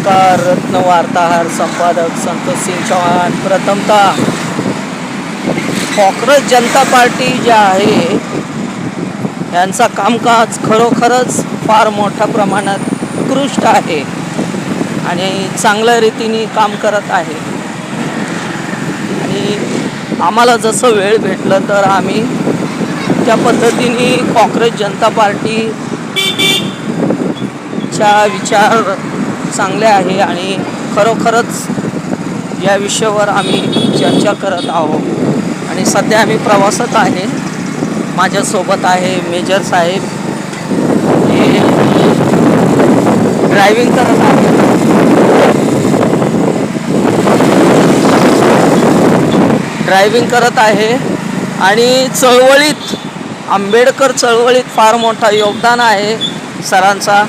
नमस्कार. रत्न वार्ताहर संपादक संतोष सिंग चौहान. प्रथमतः काँग्रेस जनता पार्टी जे आहे यांचा कामकाज खरोखरच फार मोठ्या प्रमाणात उत्कृष्ट आहे आणि चांगल्या रीतीने काम करत आहे. आणि आम्हाला जसं वेळ भेटलं तर आम्ही त्या पद्धतीने काँग्रेस जनता पार्टीच्या विचार चांगले आहे आणि खरोखरच या विषयावर आम्ही चर्चा करत आहोत. आणि सध्या आम्ही प्रवासात आहे. माझ्यासोबत आहे मेजर साहेब, हे ड्रायव्हिंग करत आहे. आणि चळवळीत, आंबेडकर चळवळीत फार मोठा योगदान आहे सरांचा.